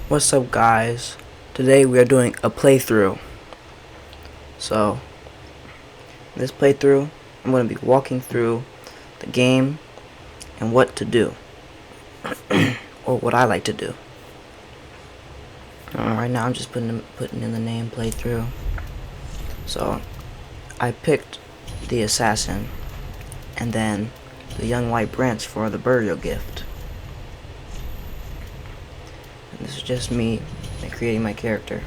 What's up, guys? Today we are doing a playthrough. So, in this playthrough, I'm going to be walking through the game and what to do, or what I like to do. Right now, I'm just putting in the name playthrough. So, I picked the assassin, and then the young white branch for the burial gift. And this is just me creating my character.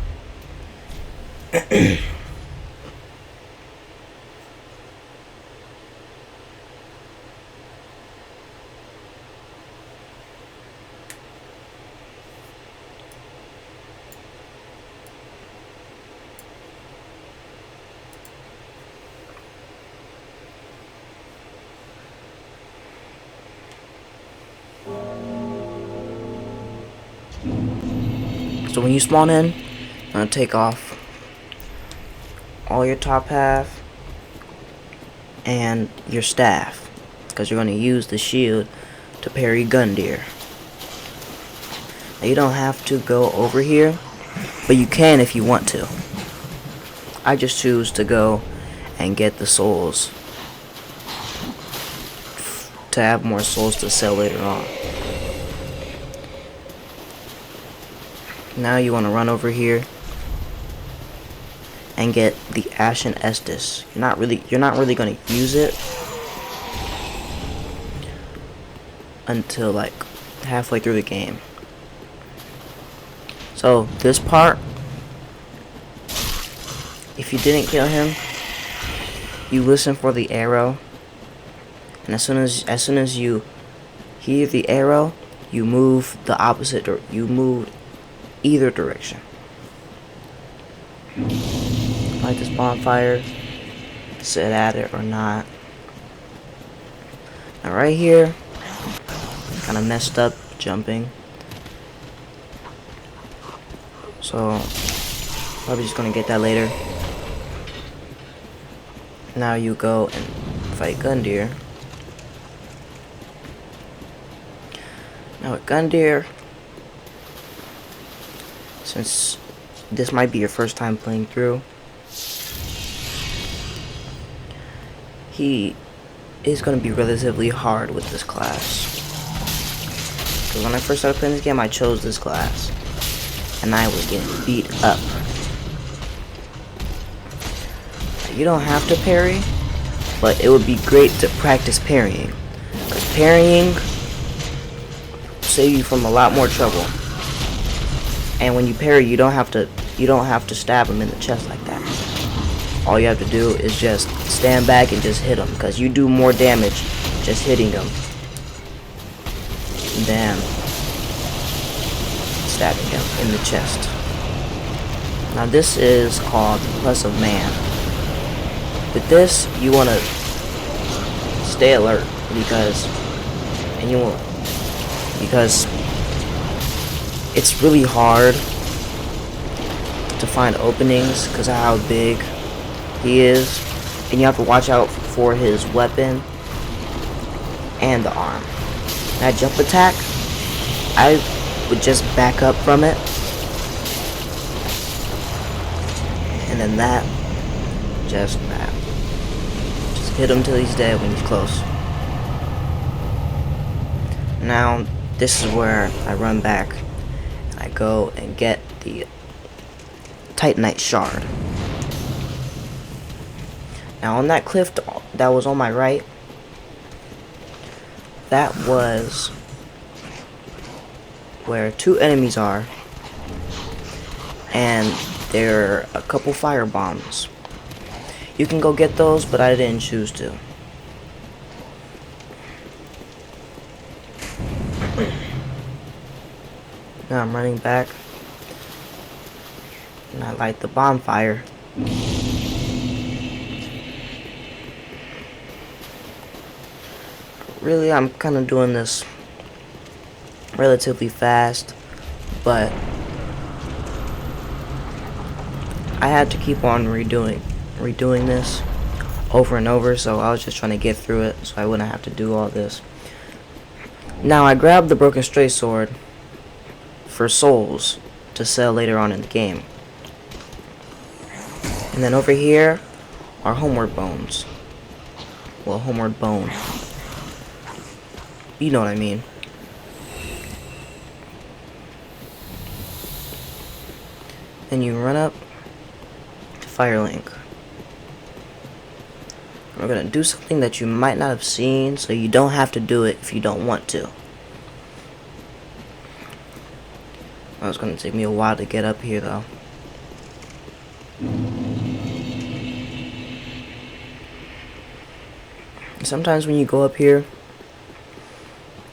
So when you spawn in, I'm gonna take off all your top half and your staff, because you're gonna use the shield to parry gun deer. Now you don't have to go over here, but you can if you want to. I just choose to go and get the souls to have more souls to sell later on. Now you want to run over here and get the Ashen Estus. You're not really going to use it until like halfway through the game. So this part, if you didn't kill him, you listen for the arrow, and as soon as you hear the arrow, you move the opposite, or you move either direction. Like this bonfire, sit at it or not. Now right here, kind of messed up jumping, so probably just gonna get that later. Now you go and fight gun deer. Now with gun deer, since this might be your first time playing through, he is going to be relatively hard with this class. Because when I first started playing this game, I chose this class, and I was getting beat up. You don't have to parry, but it would be great to practice parrying, because parrying will save you from a lot more trouble. And when you parry, you don't have to stab him in the chest like that. All you have to do is just stand back and just hit him, because you do more damage just hitting him than stabbing him in the chest. Now this is called Plus of Man. With this, you want to stay alert, because it's really hard to find openings because of how big he is, and you have to watch out for his weapon and the arm. That jump attack, I would just back up from it, and then that, just hit him till he's dead when he's close. Now this is where I run back. I go and get the Titanite shard. Now on that cliff that was on my right, that was where two enemies are, and there are a couple fire bombs. You can go get those, but I didn't choose to. Now I'm running back, and I light the bonfire. Really, I'm kind of doing this relatively fast, but I had to keep on redoing this over and over, so I was just trying to get through it so I wouldn't have to do all this. Now I grabbed the broken stray sword for souls, to sell later on in the game. And then over here are homeward bones. Well, homeward bone. You know what I mean. Then you run up to Firelink. We're gonna do something that you might not have seen, so you don't have to do it if you don't want to. It's gonna take me a while to get up here though. Sometimes when you go up here,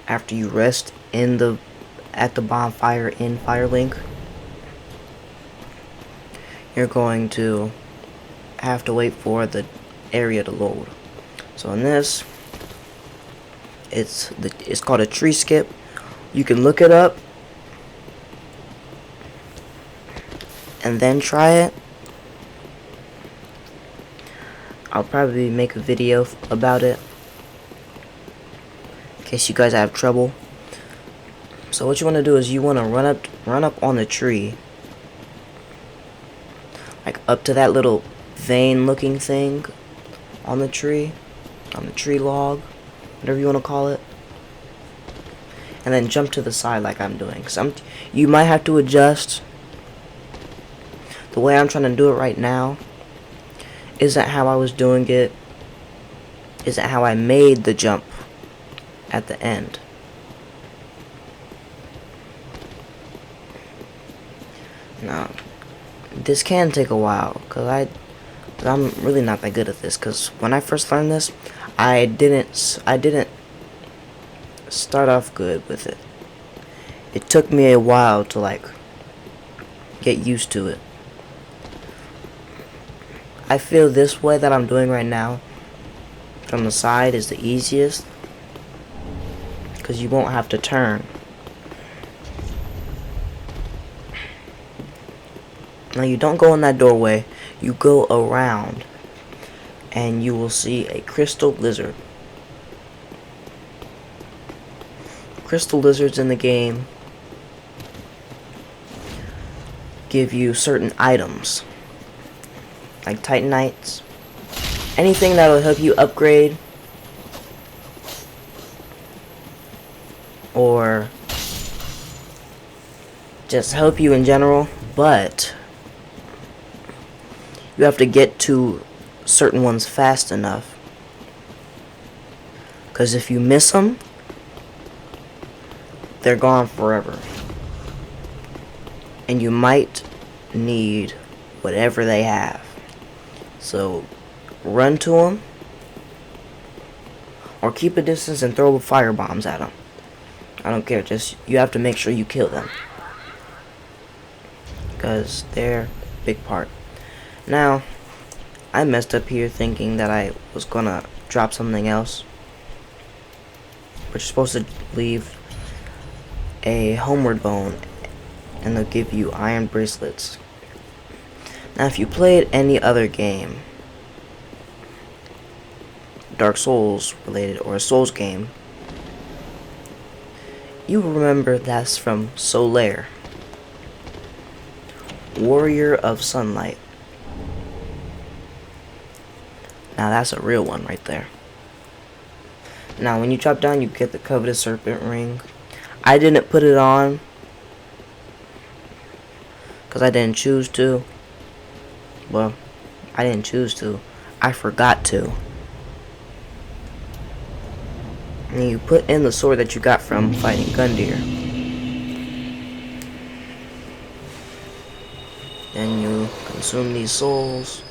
after you rest at the bonfire in Firelink, you're going to have to wait for the area to load. So in this, it's called a tree skip. You can look it up and then try it. I'll probably make a video about it in case you guys have trouble. So what you want to do is you want to run up on the tree, like up to that little vein looking thing on the tree log, whatever you want to call it, and then jump to the side like I'm doing. You might have to adjust. The way I'm trying to do it right now isn't how I was doing it, isn't how I made the jump at the end. Now, this can take a while, because I'm really not that good at this, because when I first learned this, I didn't start off good with it. It took me a while to like get used to it. I feel this way that I'm doing right now from the side is the easiest, because you won't have to turn. Now you don't go in that doorway, you go around and you will see a crystal lizard. Crystal lizards in the game give you certain items, like Titanites, anything that will help you upgrade or just help you in general, but you have to get to certain ones fast enough, because if you miss them, they're gone forever, and you might need whatever they have. So run to them, or keep a distance and throw fire bombs at them. I don't care, just you have to make sure you kill them, because they're a big part. Now, I messed up here thinking that I was gonna drop something else, but you're supposed to leave a homeward bone and they'll give you iron bracelets. Now if you played any other game, Dark Souls related or a Souls game, you remember that's from Solaire, Warrior of Sunlight. Now that's a real one right there. Now when you drop down, you get the coveted serpent ring. I didn't put it on because I didn't choose to. Well, I didn't choose to. I forgot to. And you put in the sword that you got from fighting Gundyr. Then you consume these souls.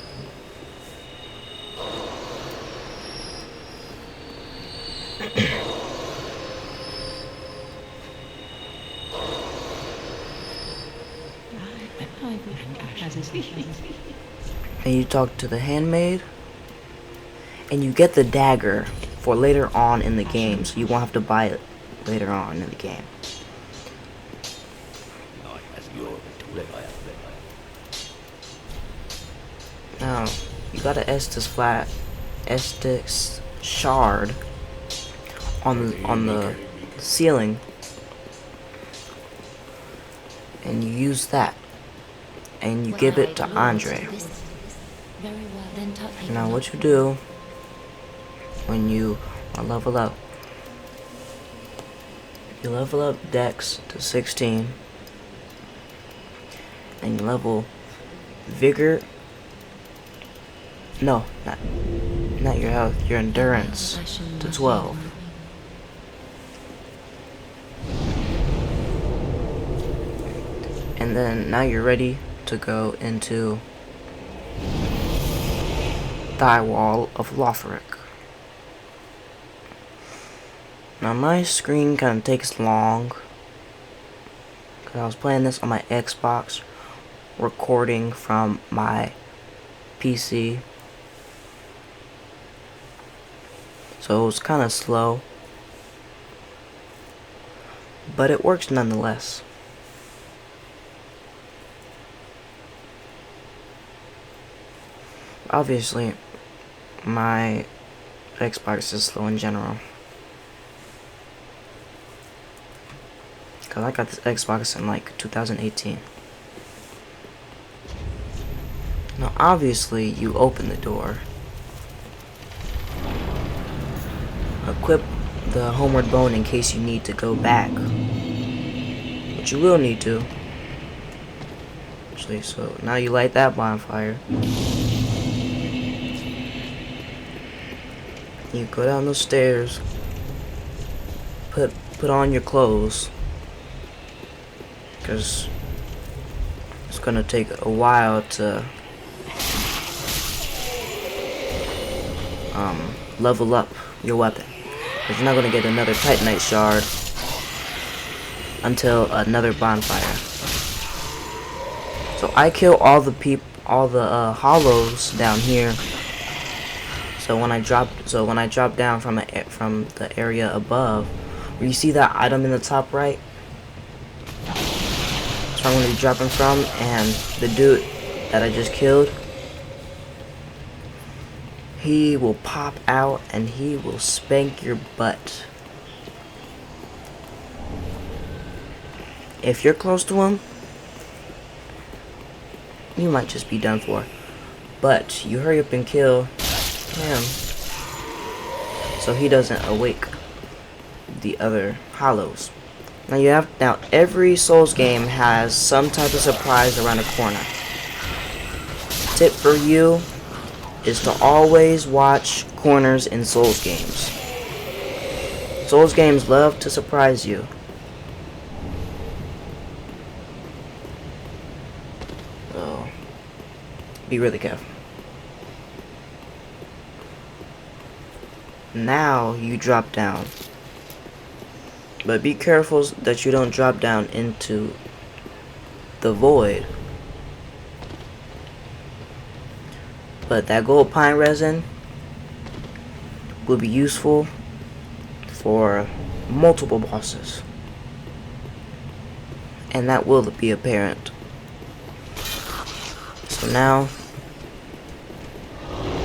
And you talk to the handmaid, and you get the dagger for later on in the game, so you won't have to buy it later on in the game. Now, you got an Estus shard on the ceiling. and you use that, and you give it to Andre. Now what you do when you level up, you level up Dex to 16, and you level Vigor, no, not your health, your endurance to 12. And then now you're ready to go into Thy Wall of Lothric. Now my screen kind of takes long because I was playing this on my Xbox, recording from my PC, so it was kind of slow, but it works nonetheless. Obviously, my Xbox is slow in general, because I got this Xbox in like 2018. Now obviously you open the door, equip the homeward bone in case you need to go back, but you will need to. Actually, so now you light that bonfire. You go down those stairs, put on your clothes, because it's gonna take a while to level up your weapon, because you're not gonna get another Titanite shard until another bonfire. So I kill all the hollows down here. So when I drop down from the area above, where you see that item in the top right, that's where I'm gonna be dropping from, and the dude that I just killed, he will pop out and he will spank your butt. If you're close to him, you might just be done for. But you hurry up and kill him so he doesn't awake the other hollows. Now every Souls game has some type of surprise around the corner. Tip for you is to always watch corners in Souls games. Souls games love to surprise you. So be really careful. Now you drop down, but be careful that you don't drop down into the void. But that gold pine resin will be useful for multiple bosses, and that will be apparent. So now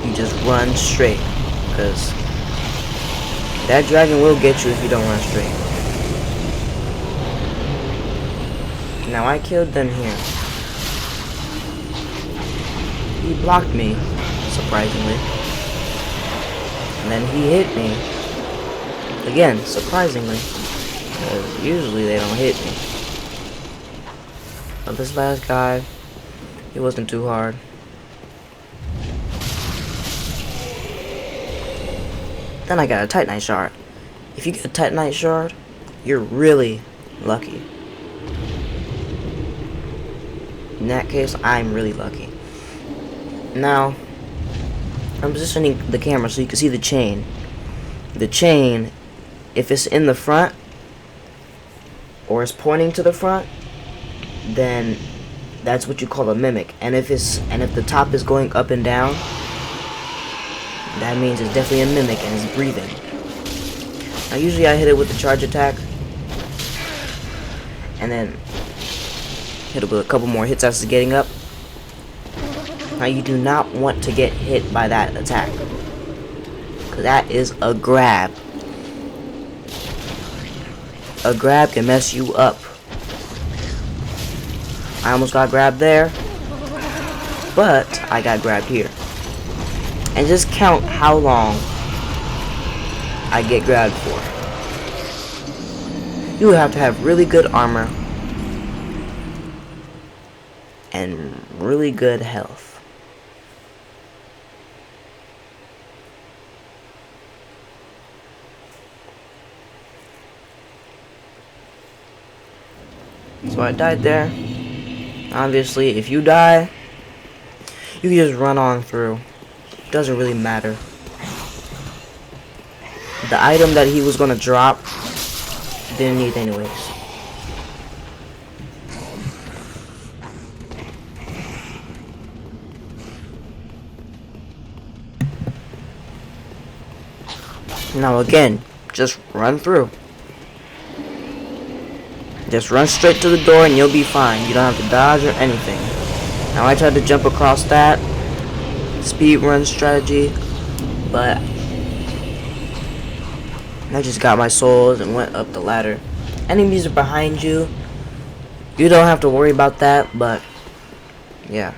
you just run straight, because that dragon will get you if you don't run straight. Now I killed them here. He blocked me, surprisingly. And then he hit me. Again, surprisingly. Because usually they don't hit me. But this last guy, he wasn't too hard. Then I got a Titanite shard. If you get a Titanite shard, you're really lucky. In that case, I'm really lucky. Now, I'm positioning the camera so you can see the chain. The chain, if it's in the front, or it's pointing to the front, then that's what you call a mimic. And if the top is going up and down, that means it's definitely a mimic and it's breathing. Now usually I hit it with the charge attack, and then hit it with a couple more hits as it's getting up. Now you do not want to get hit by that attack, because that is a grab. A grab can mess you up. I almost got grabbed there, but I got grabbed here. And just count how long I get grabbed for. You have to have really good armor and really good health. So I died there. Obviously, if you die, you can just run on through. Doesn't really matter. The item that he was gonna drop, didn't need anyways. Now again, just run through. Just run straight to the door and you'll be fine. You don't have to dodge or anything. Now I tried to jump across that speed run strategy, but I just got my souls and went up the ladder. Enemies are behind you. You don't have to worry about that, but yeah.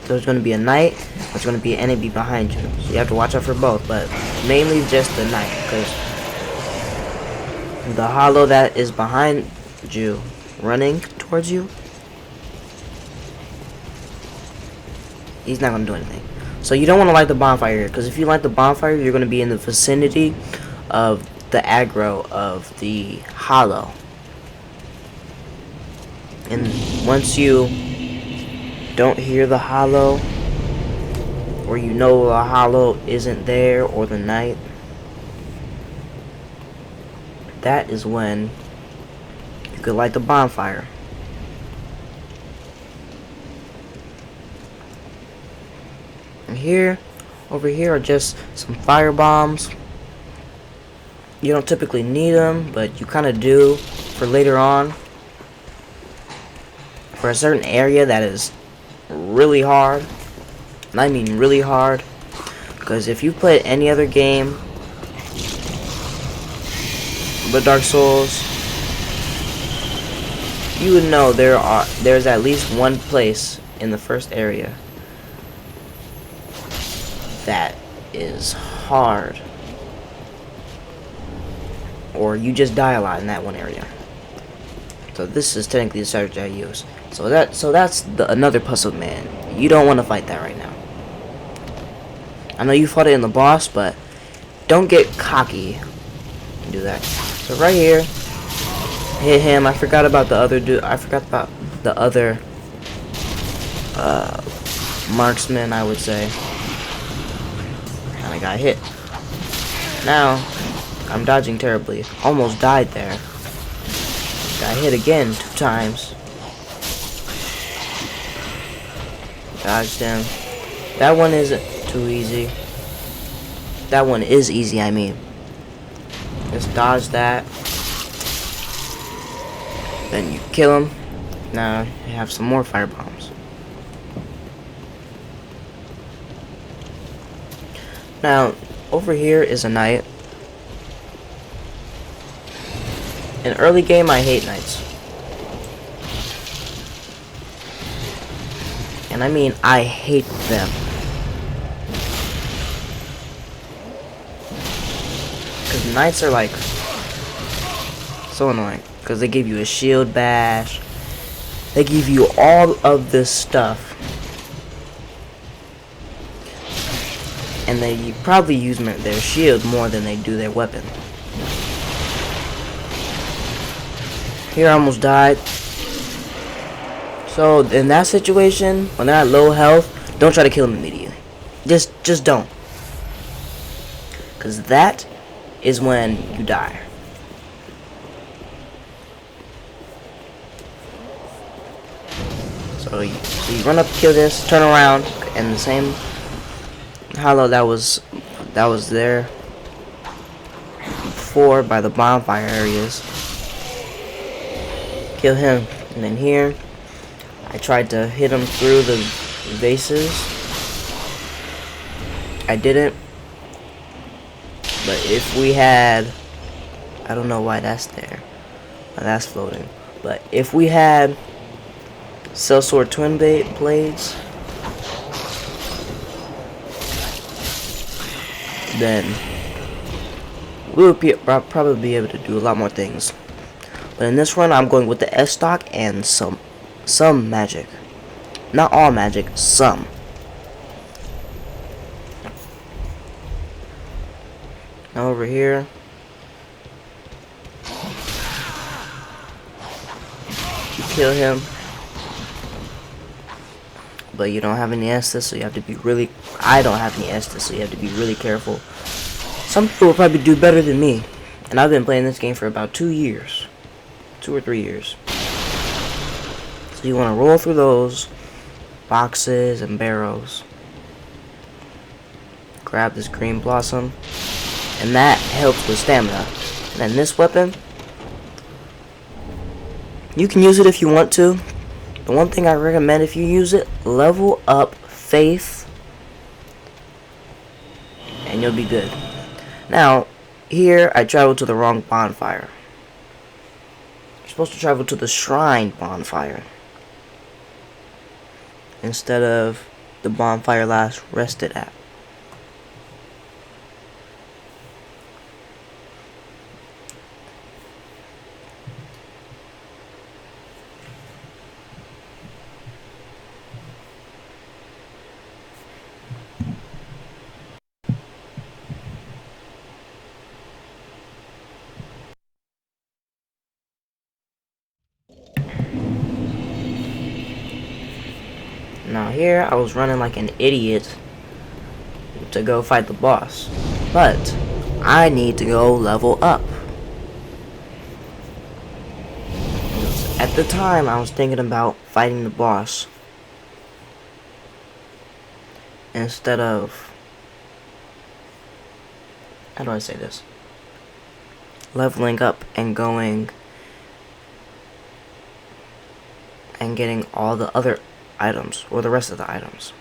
There's going to be a knight, there's going to be an enemy behind you. So you have to watch out for both, but mainly just the knight, because the hollow that is behind you, running towards you, he's not going to do anything. So you don't want to light the bonfire here, because if you light the bonfire, you're going to be in the vicinity of the aggro of the hollow. And once you don't hear the hollow, or you know the hollow isn't there, or the knight, that is when you could light the bonfire. And here, over here are just some fire bombs. You don't typically need them, but you kind of do for later on. For a certain area that is really hard. And I mean really hard. Because if you played any other game but Dark Souls, you would know there's at least one place in the first area that is hard, or you just die a lot in that one area. So this is technically the strategy I use. So that's another puzzle man. You don't want to fight that right now. I know you fought it in the boss, but don't get cocky and do that. So right here, hit him. I forgot about the other dude. I forgot about the other marksman, I would say. And I got hit. Now I'm dodging terribly. Almost died there. Got hit again 2 times. Dodged him. That one isn't too easy. That one is easy, I mean. Just dodge that. Then you kill him. Now you have some more fire bombs. Now, over here is a knight. In early game, I hate knights. And I mean, I hate them. Because knights are like so annoying. Because they give you a shield bash. They give you all of this stuff. And they probably use their shield more than they do their weapon. Here I almost died. So in that situation, when they're at low health, don't try to kill them immediately. Just don't. Because that is when you die. So you run up, kill this, turn around, and the same hollow that was there before by the bonfire areas. Kill him, and then here I tried to hit him through the vases. I didn't. But if we had, I don't know why that's there. That's floating. But if we had Sellsword twin blades, then we would probably be able to do a lot more things. But in this run, I'm going with the S stock and some magic. Not all magic, some. Now over here, you kill him, but you don't have any Estus, so you have to be really. I don't have any Estus, so you have to be really careful. Some people will probably do better than me, and I've been playing this game for about 2 years, 2 or 3 years. So you want to roll through those boxes and barrels. Grab this green blossom, and that helps with stamina. And then this weapon, you can use it if you want to. The one thing I recommend if you use it, level up faith, and you'll be good. Now, here I traveled to the wrong bonfire. You're supposed to travel to the shrine bonfire instead of the bonfire last rested at. Now here, I was running like an idiot to go fight the boss. But, I need to go level up. At the time, I was thinking about fighting the boss instead of... How do I say this? Leveling up and going and getting all the other items, or the rest of the items.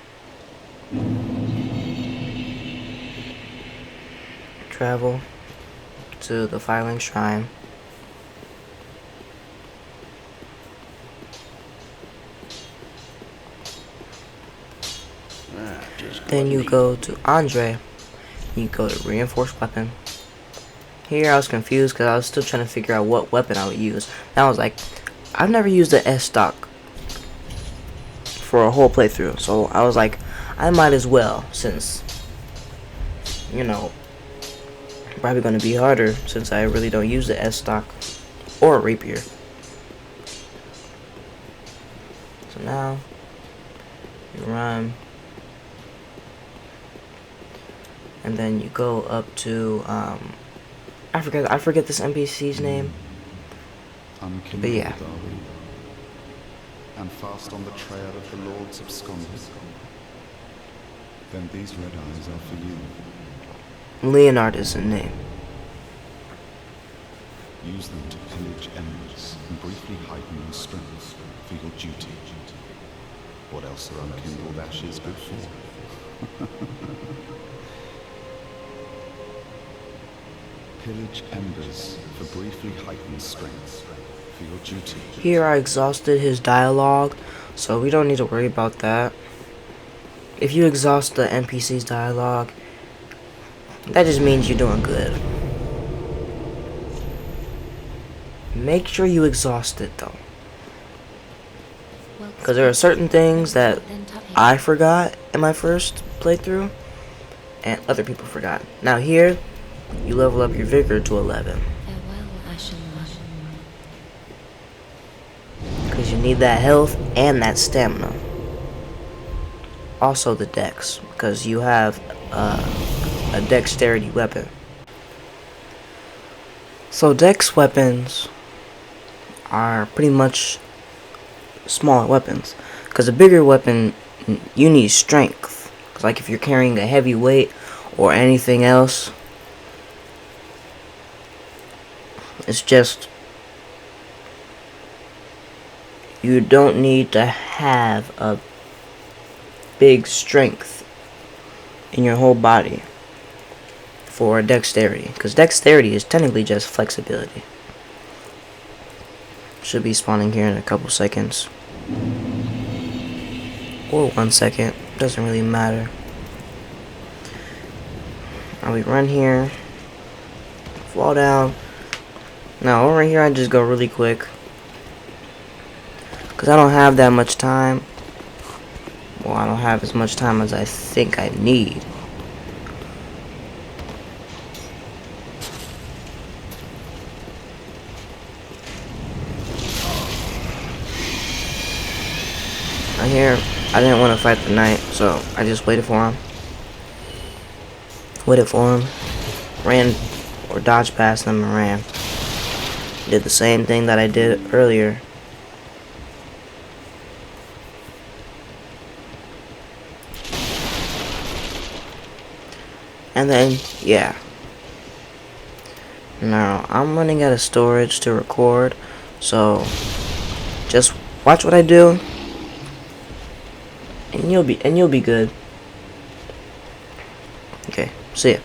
Travel to the Filing Shrine. Then you go to Andre. You go to Reinforced Weapon. Here I was confused because I was still trying to figure out what weapon I would use. And I was like, I've never used the S stock for a whole playthrough, so I was like, I might as well, since, you know, probably going to be harder since I really don't use the S stock or a rapier. So now you run, and then you go up to I forget this NPC's name, but yeah. And fast on the trail of the Lords of Scotland. Then these red eyes are for you. Leonard is the name. Use them to pillage embers and briefly heighten your strength for your duty. What else are unkindled ashes good for? Pillage embers for briefly heightened strength for your duty. Here I exhausted his dialogue, so we don't need to worry about that. If you exhaust the NPC's dialogue, that just means you're doing good. Make sure you exhaust it though, because there are certain things that I forgot in my first playthrough and other people forgot. Now here, you level up your vigor to 11. Because you need that health and that stamina. Also the dex, because you have a dexterity weapon. So dex weapons are pretty much smaller weapons. Because a bigger weapon, you need strength. Because like if you're carrying a heavy weight or anything else, it's just, you don't need to have a big strength in your whole body for dexterity, because dexterity is technically just flexibility. Should be spawning here in a couple seconds. or 1 second. Doesn't really matter. Now we run here. Fall down. Now over here I just go really quick. Because I don't have that much time. Well, I don't have as much time as I think I need. Right here, I didn't want to fight the knight, so I just waited for him. Ran or dodged past them and ran. Did the same thing that I did earlier. And then, yeah. Now, I'm running out of storage to record, so just watch what I do, and you'll be good. Okay, see ya.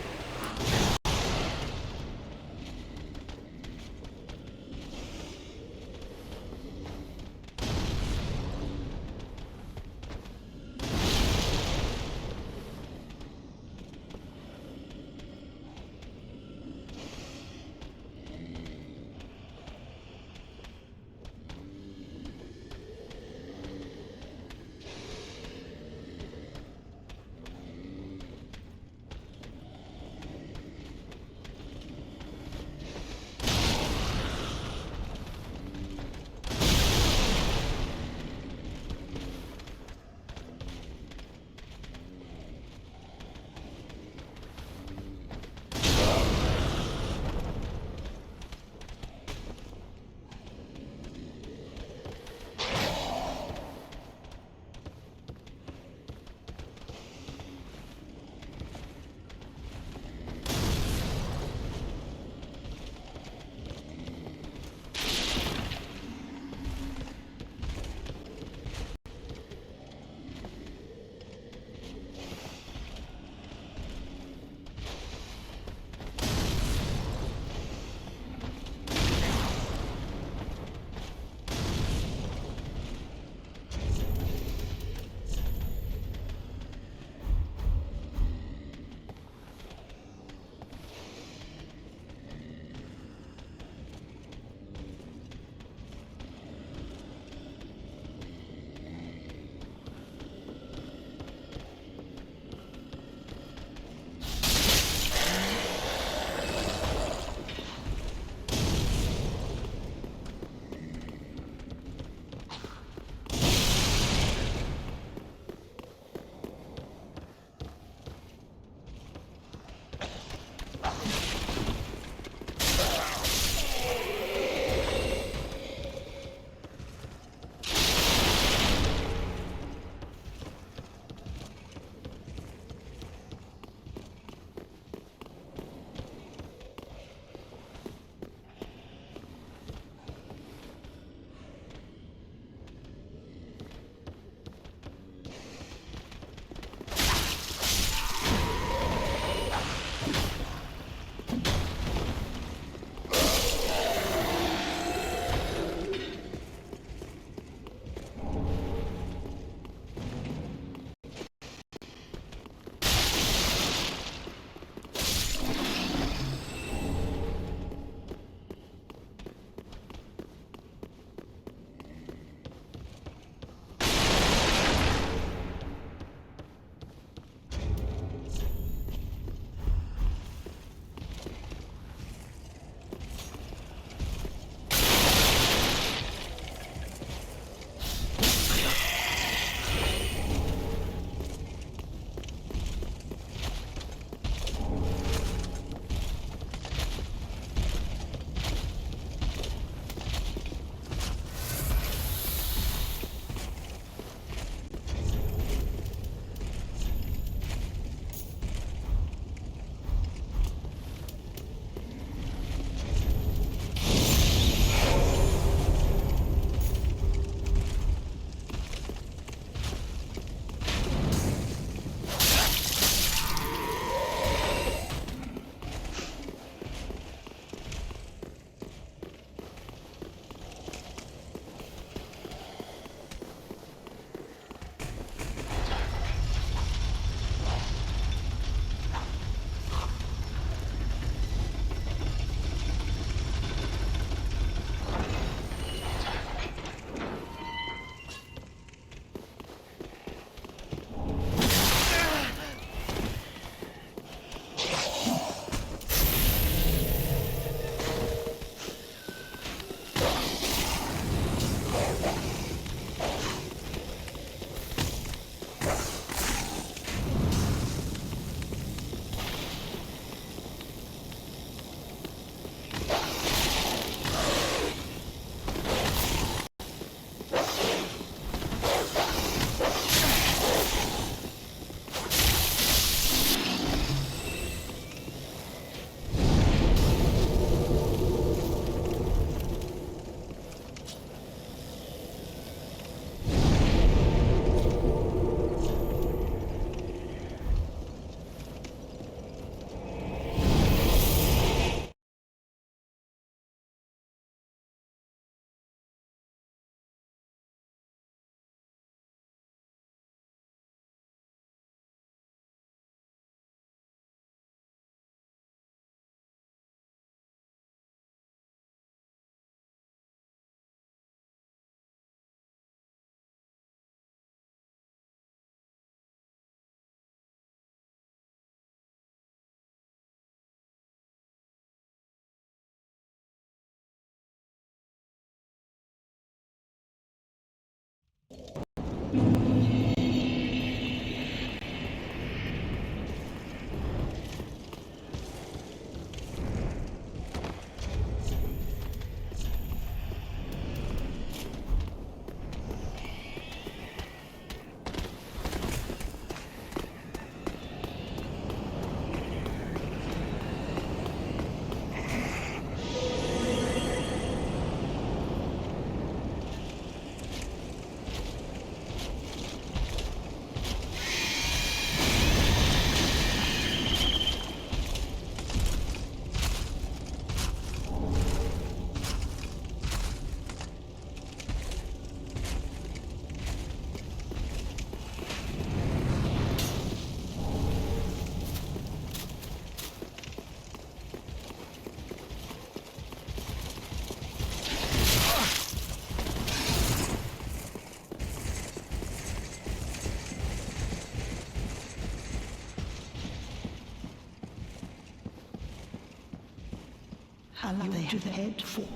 How they have head for.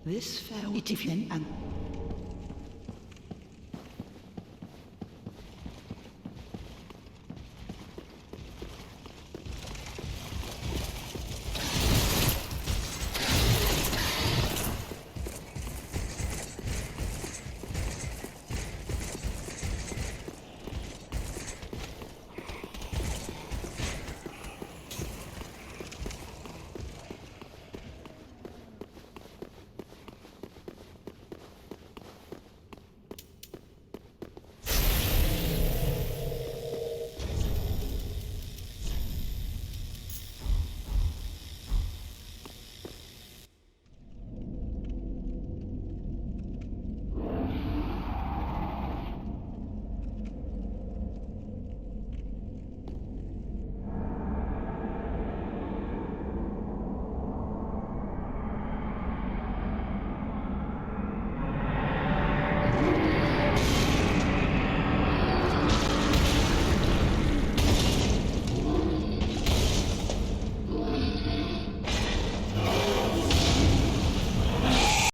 This fell it if and